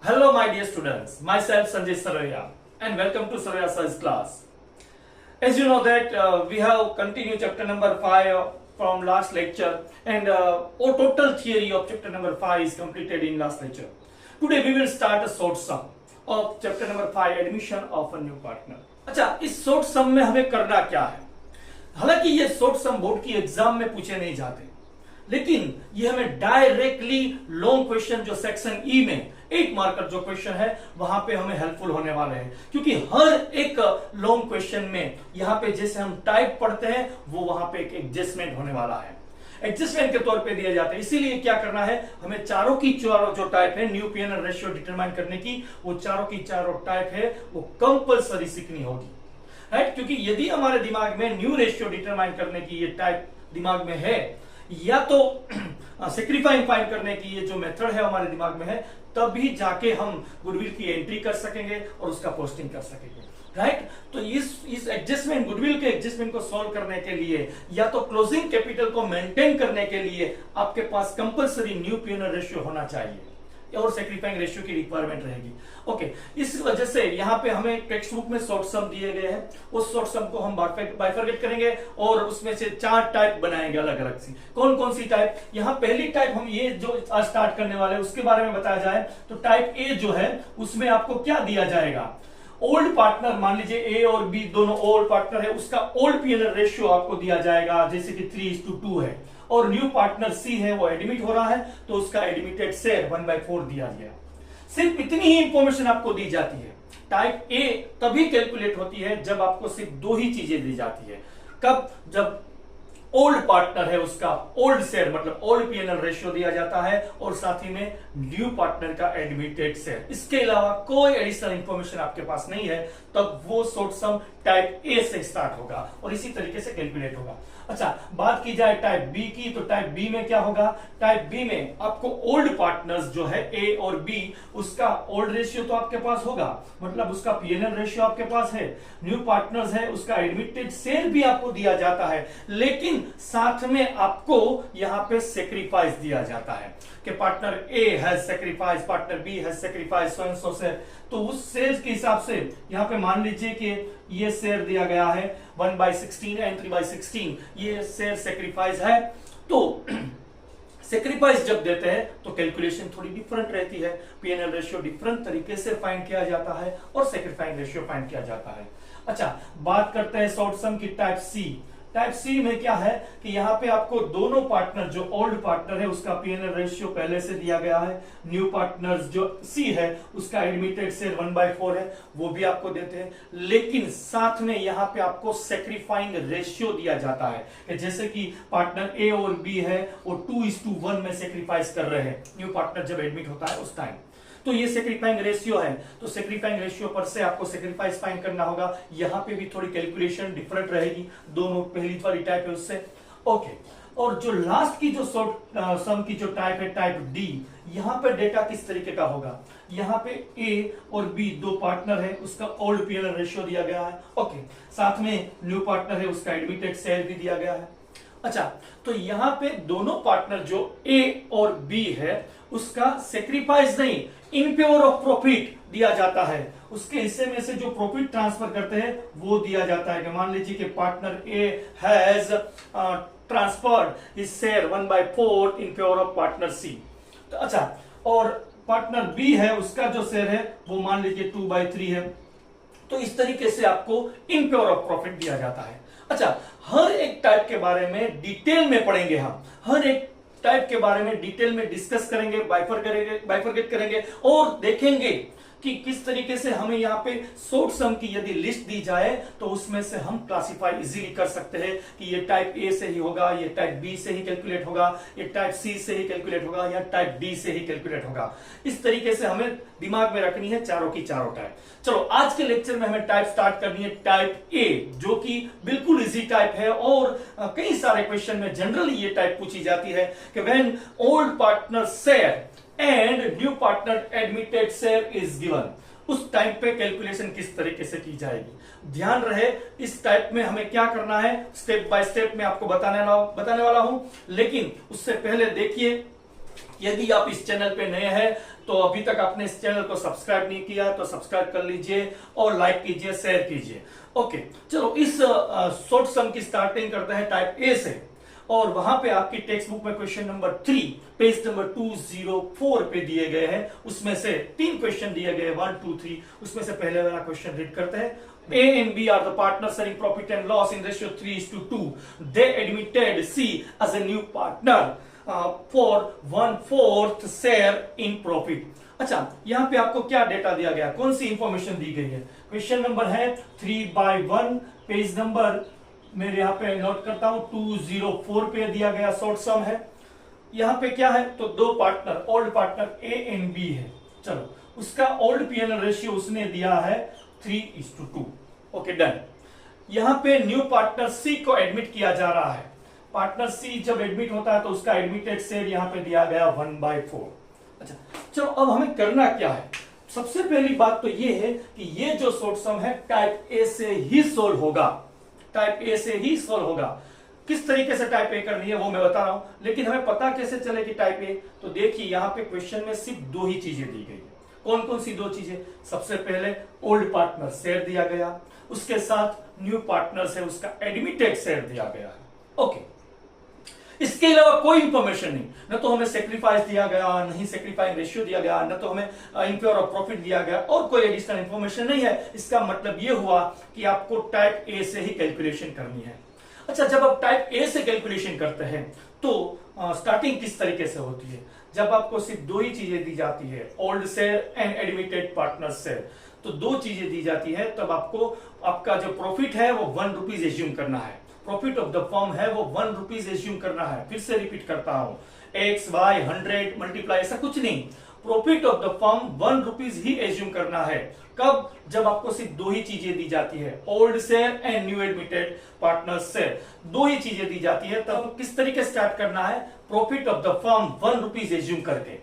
Hello, my dear students. Myself Sanjay Saraya, and welcome to Saraya Science class. As you know that we have continued chapter number 5 from last lecture, and our total theory of chapter number 5 is completed in last lecture. Today we will start a short sum of chapter number 5, admission of a new partner. अच्छा, इस short sum में हमें करना क्या है? हालांकि ये short सम board की एग्जाम में पूछे नहीं जाते, लेकिन ये हमें डायरेक्टली लॉन्ग क्वेश्चन जो सेक्शन ई में 8 मार्कर जो क्वेश्चन है वहां पे हमें हेल्पफुल होने वाले हैं, क्योंकि हर एक लॉन्ग क्वेश्चन में यहाँ पे जैसे हम टाइप पढ़ते हैं वो वहां पे एक एडजस्टमेंट होने वाला है, एडजस्टमेंट के तौर पे दिए जाते हैं। इसीलिए क्या करना है, हमें चारों की चारों जो टाइप है न्यू पीएनआर रेशियो डिटरमाइन करने की, वो चारों की चारों टाइप है वो कंपलसरी सीखनी होगी, राइट। क्योंकि यदि हमारे दिमाग में न्यू रेशियो डिटरमाइन करने की ये टाइप दिमाग में है, या तो सेक्रीफाइंग फाइंड करने की ये जो मेथड है हमारे दिमाग में है, तभी जाके हम गुडविल की एंट्री कर सकेंगे और उसका पोस्टिंग कर सकेंगे, राइट। तो इस एडजस्टमेंट, गुडविल के एडजस्टमेंट को सॉल्व करने के लिए या तो क्लोजिंग कैपिटल को मेंटेन करने के लिए आपके पास कंपलसरी न्यू पीएनआर रेशियो होना चाहिए और सेक्रीफाइंग रेशियो की रिक्वायरमेंट रहेगी। ओके, इस वजह से यहाँ पे हमें टेक्स्ट बुक में शॉर्ट सम दिए गए हैं, उस शॉर्ट सम को हम बाइफरकेट करेंगे और उसमें से 4 टाइप बनाएंगे अलग अलग सी। कौन कौन सी टाइप? यहाँ पहली टाइप हम ये जो आज स्टार्ट करने वाले हैं उसके बारे में बताया जाए तो टाइप ए जो है उसमें आपको क्या दिया जाएगा, ओल्ड पार्टनर, मान लीजिए ए और बी दोनों ओल्ड पार्टनर है, उसका ओल्ड पीएनआर रेशियो आपको दिया जाएगा जैसे कि 3:2 है, और न्यू पार्टनर सी है वो एडमिट हो रहा है तो उसका एडमिटेड शेयर 1/4 दिया गया। सिर्फ इतनी ही इंफॉर्मेशन आपको दी जाती है। टाइप ए तभी कैलकुलेट होती है जब आपको सिर्फ 2 ही चीजें दी जाती है। कब? जब ओल्ड पार्टनर है उसका ओल्ड शेयर मतलब ओल्ड पीएनआर रेशियो दिया जाता है और साथ ही में न्यू पार्टनर का एडमिटेड शेयर। इसके अलावा कोई एडिशनल इंफॉर्मेशन आपके पास नहीं है, तब वो शॉर्ट सम टाइप ए से स्टार्ट होगा और इसी तरीके से कैलकुलेट होगा। अच्छा, बात की जाए टाइप बी की, तो टाइप बी में क्या होगा? टाइप बी में आपको ओल्ड पार्टनर्स जो है ए और बी, उसका ओल्ड रेशियो तो आपके पास होगा, मतलब उसका पीएनआर रेशियो आपके पास है, न्यू पार्टनर्स है उसका एडमिटेड शेयर भी आपको दिया जाता है, लेकिन साथ में आपको यहां पे सेक्रीफाइस दिया जाता है कि partner A has sacrifice, partner B has sacrifice so and so share. तो उस शेयर के हिसाब से यहां पे मान लीजिए कि ये शेयर दिया गया है 1/16 एंड 3/16, ये शेयर सेक्रीफाइस है। तो सेक्रीफाइस जब देते हैं तो कैलकुलेशन थोड़ी डिफरेंट रहती है, पीएनआर रेशियो डिफरेंट तरीके से फाइंड किया जाता है और सेक्रीफाइंग रेशियो फाइंड किया जाता है। अच्छा, बात करते हैं शॉर्ट सम की टाइप सी। टाइप सी में क्या है कि यहाँ पे आपको दोनों पार्टनर, जो ओल्ड पार्टनर है उसका पीएनआर रेशियो पहले से दिया गया है, न्यू पार्टनर जो सी है उसका एडमिटेड शेयर 1/4 है, वो भी आपको देते हैं, लेकिन साथ में यहाँ पे आपको सेक्रीफाइंग रेशियो दिया जाता है कि जैसे कि पार्टनर ए और बी है वो 2:1 में सेक्रीफाइस कर रहे हैं न्यू पार्टनर जब एडमिट होता है उस टाइम। तो ये सेक्रीफाइंग रेशियो है, तो सेक्रीफाइंग रेशियो पर से आपको सेक्रीफाइस फाइंड करना होगा। यहां पे भी थोड़ी कैलकुलेशन डिफरेंट रहेगी, दोनों पहली वाली टाइप है उससे। ओके, और जो लास्ट की जो शॉर्ट सम की जो टाइप है टाइप डी, यहां पे डेटा किस तरीके का होगा? यहां पे ए और बी दो पार्टनर है, उसका ओल्ड पीएनआर रेशियो दिया गया है, ओके, साथ में न्यू पार्टनर है उसका एडमिटेड शेयर भी दिया गया है। अच्छा, तो यहां पे दोनों पार्टनर जो ए और बी है उसका सेक्रीफाइस नहीं, इनप्योर ऑफ प्रॉफिट दिया जाता है, उसके हिस्से में से जो प्रॉफिट ट्रांसफर करते हैं वो दिया जाता है कि मान लीजिए कि partner A has transferred his share 1/4 in favour of partner C. तो अच्छा, और पार्टनर बी है उसका जो शेयर है वो मान लीजिए 2/3 है। तो इस तरीके से आपको इनप्योर ऑफ प्रॉफिट दिया जाता है। अच्छा, हर एक टाइप के बारे में डिटेल में पढ़ेंगे, हम हर एक टाइप के बारे में डिटेल में डिस्कस करेंगे, बाइफरकेट करेंगे और देखेंगे कि किस तरीके से हमें यहाँ पे शॉर्ट सम की यदि लिस्ट दी जाए तो उसमें से हम क्लासिफाई इजीली कर सकते हैं कि ये टाइप ए से ही होगा, ये टाइप बी से ही कैलकुलेट होगा, ये टाइप सी से ही कैलकुलेट होगा या टाइप डी से ही कैलकुलेट होगा। इस तरीके से हमें दिमाग में रखनी है चारों की चारों टाइप। चलो, आज के लेक्चर में हमें टाइप स्टार्ट करनी है टाइप ए, जो कि बिल्कुल इजी टाइप है और कई सारे क्वेश्चन में जनरली ये टाइप पूछी जाती है कि when old partner share and new partner admitted share is given, उस टाइप पे कैलकुलेशन किस तरीके से की जाएगी। ध्यान रहे, इस टाइप में हमें क्या करना है स्टेप बाय स्टेप में आपको बताने वाला हूं, लेकिन उससे पहले देखिए यदि आप इस चैनल पे नए हैं तो अभी तक आपने इस चैनल को सब्सक्राइब नहीं किया तो सब्सक्राइब कर लीजिए और लाइक कीजिए, शेयर कीजिए। ओके, चलो इस शॉर्ट सम की स्टार्टिंग करते हैं टाइप ए से। और वहां पे आपकी टेक्स्ट बुक में क्वेश्चन नंबर 3 पेज नंबर 204 पे दिए गए हैं। उसमें से 3 क्वेश्चन दिए गए 1 2 3। उसमें से पहले वाला क्वेश्चन रीड करते हैं। A and B are the partners sharing profit and loss in ratio 3:2. They admitted C as a new partner for 1/4 share in profit. अच्छा, यहाँ पे आपको क्या डेटा दिया गया, कौन सी इंफॉर्मेशन दी गई है? क्वेश्चन नंबर है 3/1, पेज नंबर मेरे यहाँ पे नोट करता हूं 204 पे दिया गया शॉर्ट सम है। यहाँ पे क्या है, तो 2 partner, old partner A and B है। चलो, उसका ओल्ड P&L रेशियो उसने दिया है 3:2। Okay, done. यहाँ पे न्यू पार्टनर C को एडमिट किया जा रहा है। पार्टनर C जब एडमिट होता है तो उसका एडमिटेड शेयर यहाँ पे दिया गया 1/4। अच्छा, चलो अब हमें करना क्या है? सबसे पहली बात तो ये है कि ये जो शॉर्ट सम है टाइप ए से ही सोल्व होगा। टाइप ए से ही सोल्व होगा। किस तरीके से टाइप ए करनी है वो मैं बता रहा हूं, लेकिन हमें पता कैसे चले कि टाइप ए? तो देखिए, यहां पे क्वेश्चन में सिर्फ 2 ही चीजें दी गई है। कौन कौन सी 2 चीजें? सबसे पहले ओल्ड पार्टनर शेयर दिया गया, उसके साथ न्यू पार्टनर से उसका एडमिटेड शेयर दिया गया है। ओके, इसके अलावा कोई इंफॉर्मेशन नहीं। न तो हमें सेक्रीफाइस दिया गया, नहीं सेक्रीफाइस रेशियो दिया गया, न तो हमें इंफेयर ऑफ प्रॉफिट दिया गया, और कोई एडिशनल इंफॉर्मेशन नहीं है। इसका मतलब यह हुआ कि आपको टाइप ए से ही कैलकुलेशन करनी है। अच्छा, जब आप टाइप ए से कैलकुलेशन करते हैं तो स्टार्टिंग किस तरीके से होती है? जब आपको सिर्फ 2 ही चीजें दी जाती है, old share and admitted partner share, तो 2 चीजें दी जाती है, तब आपको आपका जो प्रॉफिट है वो 1 रुपीज एज्यूम करना है। प्रॉफिट ऑफ द फर्म है वो 1 रुपीज एज्यूम करना है। फिर से रिपीट करता हूं, एक्स वाई 100 मल्टीप्लाई, ऐसा कुछ नहीं। Profit of the firm 1 rupees he assume करना है। कब? जब आपको सिर्फ 2 ही चीजें दी जाती है, old share and new admitted partner share, 2 ही चीजें दी जाती है। तब किस तरीके से स्टार्ट करना है? Profit of the firm 1 rupees assume करके,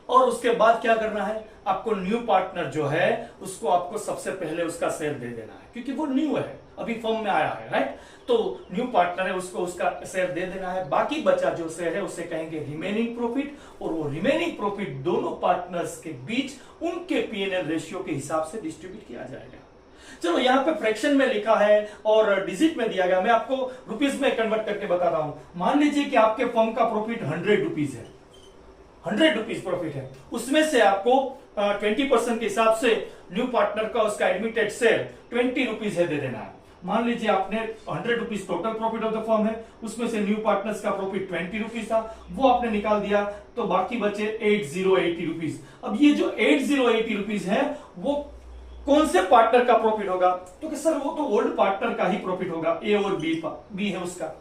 और उसके बाद क्या करना है? आपको न्यू पार्टनर जो है उसको आपको सबसे पहले उसका शेयर दे देना है, क्योंकि वो न्यू है, अभी फर्म में आया है, राइट? तो न्यू पार्टनर है, उसको उसका शेयर दे देना है। बाकी बचा जो शेयर है उसे कहेंगे रिमेनिंग प्रॉफिट, और वो रिमेनिंग प्रॉफिट दोनों पार्टनर्स के बीच उनके P&L रेशियो के हिसाब से डिस्ट्रीब्यूट किया जाएगा। चलो, यहाँ पे फ्रैक्शन में लिखा है और डिजिट में दिया गया, मैं आपको रुपीज में कन्वर्ट करके बता रहा हूं। मान लीजिए कि आपके फर्म का प्रॉफिट 100 रुपीज है, 100 रुपीज प्रॉफिट है, उसमें से आपको 20% के हिसाब से न्यू पार्टनर का उसका एडमिटेड शेयर 20 रुपीज है दे देना है। मान लीजिए आपने 100 rupees total profit of the firm है, उसमें से न्यू पार्टनर्स का प्रॉफिट 20 रुपीज था, वो आपने निकाल दिया, तो बाकी बचे 8080 रुपीज। अब ये जो 8080 रुपीज है वो कौन से पार्टनर का प्रॉफिट होगा? तो कि सर वो तो ओल्ड पार्टनर का ही प्रॉफिट होगा, ए और बी है उसका।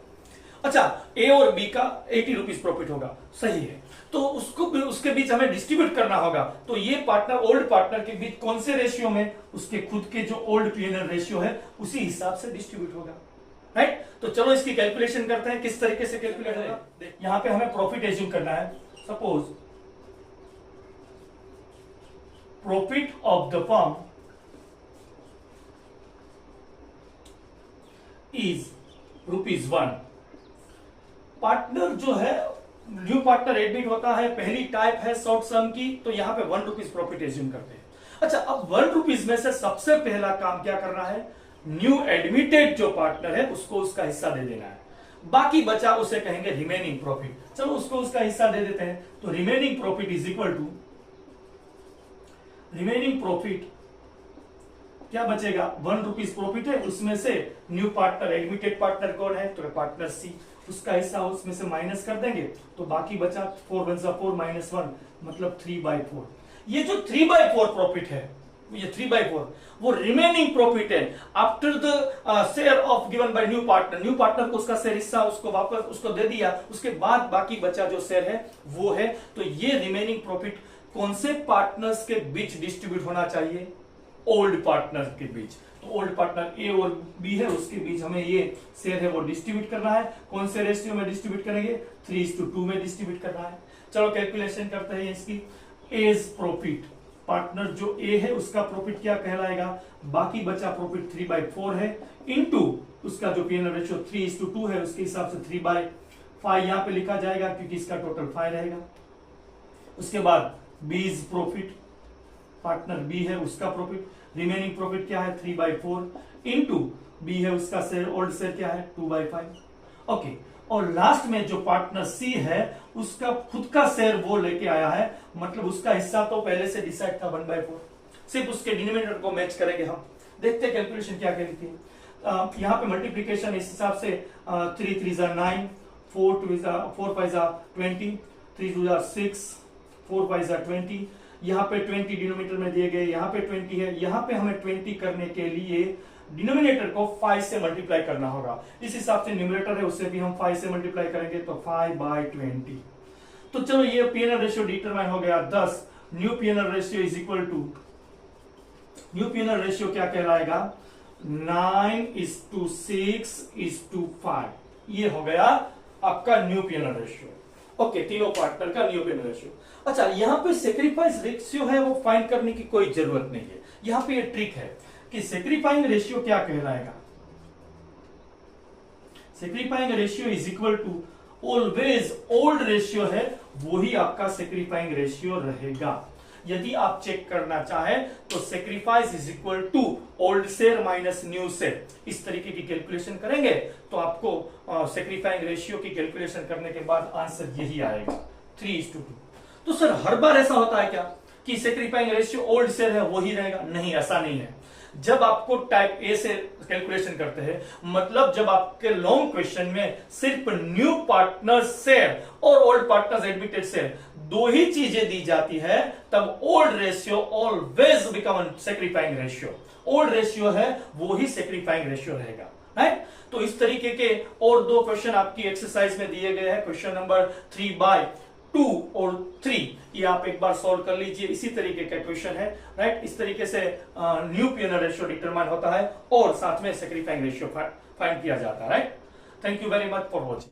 अच्छा, ए और बी का 80 रुपीज प्रॉफिट होगा, सही है। तो उसको उसके बीच हमें डिस्ट्रीब्यूट करना होगा। तो ये पार्टनर ओल्ड पार्टनर के बीच कौन से रेशियो में? उसके खुद के जो ओल्ड P&L रेशियो है उसी हिसाब से डिस्ट्रीब्यूट होगा, राइट? तो चलो इसकी कैलकुलेशन करते हैं, किस तरीके से कैलकुलेट होगा। यहां पे हमें प्रॉफिट एज्यूम करना है। Suppose profit of the firm is ₹1। Partner जो है, न्यू पार्टनर एडमिट होता है, पहली टाइप है शॉर्ट सम की, तो यहां पे 1 रुपीज प्रॉफिट एज्यूम करते हैं। अच्छा, अब 1 रुपीज में से सबसे पहला काम क्या करना है? न्यू एडमिटेड जो पार्टनर है उसको उसका हिस्सा दे देना है। बाकी बचा उसे कहेंगे रिमेनिंग प्रॉफिट। चलो उसको उसका हिस्सा दे देते हैं। तो remaining profit is equal to, remaining profit क्या बचेगा? 1 रुपीज प्रॉफिट है, उसमें से न्यू पार्टनर एडमिटेड पार्टनर कौन है? तो पार्टनर सी, उसका हिस्सा उसमें से माइनस कर देंगे, तो बाकी बचा 4 1 4 -1 मतलब 3/4। ये जो 3/4 प्रॉफिट है, ये 3/4 वो रिमेनिंग प्रॉफिट है after the share of given by new partner. New partner को उसका शेयर हिस्सा उसको वापस उसको दे दिया, उसके बाद बाकी बचा जो शेयर है वो है। तो ये रिमेनिंग प्रॉफिट कौन से पार्टनर्स के बीच डिस्ट्रीब्यूट होना चाहिए? ओल्ड पार्टनर के बीच। तो ओल्ड पार्टनर ए और बी है, उसके बीच हमें ये शेयर है वो डिस्ट्रीब्यूट करना है। कौन से रेशियो में डिस्ट्रीब्यूट करेंगे? 3:2 में डिस्ट्रीब्यूट करना है। चलो कैलकुलेशन करते हैं इसकी। एज प्रॉफिट, पार्टनर जो ए है उसका प्रॉफिट क्या कहलाएगा? बाकी बचा प्रॉफिट 3/4 है, इनटू उसका जो P&L रेशियो 3:2 है उसके हिसाब से 3/5 यहां पे लिखा जाएगा, क्योंकि इसका टोटल 5 रहेगा। उसके बाद B is profit, partner B है उसका प्रॉफिट, रिमेनिंग प्रॉफिट क्या है 3/4 इंटू बी है उसका शेयर, ओल्ड शेयर क्या है 2/5। ओके, और लास्ट में जो पार्टनर सी है उसका खुद का शेयर वो लेके आया है, मतलब उसका हिस्सा तो पहले से डिसाइड था 1/4, सिर्फ उसके डिनोमिनेटर को मैच करेंगे हम। देखते हैं कैलकुलेशन क्या कहती है। यहाँ पे मल्टीप्लीकेशन इस हिसाब से 3 3 9, 4 5 20, 3 2 6, 4 5 20, यहाँ पे 20 डिनोमिनेटर में दिए गए, यहाँ पे 20 है, यहाँ पे हमें 20 करने के लिए डिनोमिनेटर को 5 से मल्टीप्लाई करना होगा। इस हिसाब से न्यूमरेटर है उससे भी हम 5 से मल्टीप्लाई करेंगे तो 5/20। तो चलो ये पीएनएल रेशियो डिटरमाइन हो गया 10। New PNL ratio is equal to, new PNL ratio क्या कहलाएगा 9:6:5। ये हो गया आपका न्यू पीएनएल रेशियो। ओके, तीनों पार्टनर का न्यू पीएनएल रेशियो। अच्छा, यहां पे सेक्रीफाइस रेशियो है वो फाइंड करने की कोई जरूरत नहीं है। यहां पे ये ट्रिक है कि सेक्रीफाइंग रेशियो क्या कहलाएगा, sacrificing ratio is equal to always old ratio है वही आपका सेक्रीफाइंग रेशियो रहेगा। यदि आप चेक करना चाहें तो sacrifice is equal to old share minus new share, इस तरीके की कैलकुलेशन करेंगे तो आपको सेक्रीफाइंग रेशियो की कैलकुलेशन करने के बाद आंसर यही आएगा 3:2। तो सर हर बार ऐसा होता है क्या कि सेक्रीफाइंग रेशियो ओल्ड शेयर है वही रहेगा? नहीं, ऐसा नहीं है। जब आपको टाइप ए से कैलकुलेशन करते हैं, मतलब जब आपके लॉन्ग क्वेश्चन में सिर्फ न्यू पार्टनर शेयर और ओल्ड पार्टनर्स एडमिटेड शेयर दो ही चीजें दी जाती है, तब old ratio always become sacrificing ratio. Old ratio है वो ही सेक्रीफाइंग रेशियो रहेगा, राइट? तो इस तरीके के और दो क्वेश्चन आपकी एक्सरसाइज में दिए गए हैं, क्वेश्चन नंबर 3/2 और 3, ये आप एक बार सॉल्व कर लीजिए। इसी तरीके का क्वेश्चन है, राइट? इस तरीके से न्यू पीएनएल रेशियो डिटरमाइन होता है और साथ में सेक्रीफाइंग रेशियो फाइंड किया जाता है, right? Thank you very much for watching.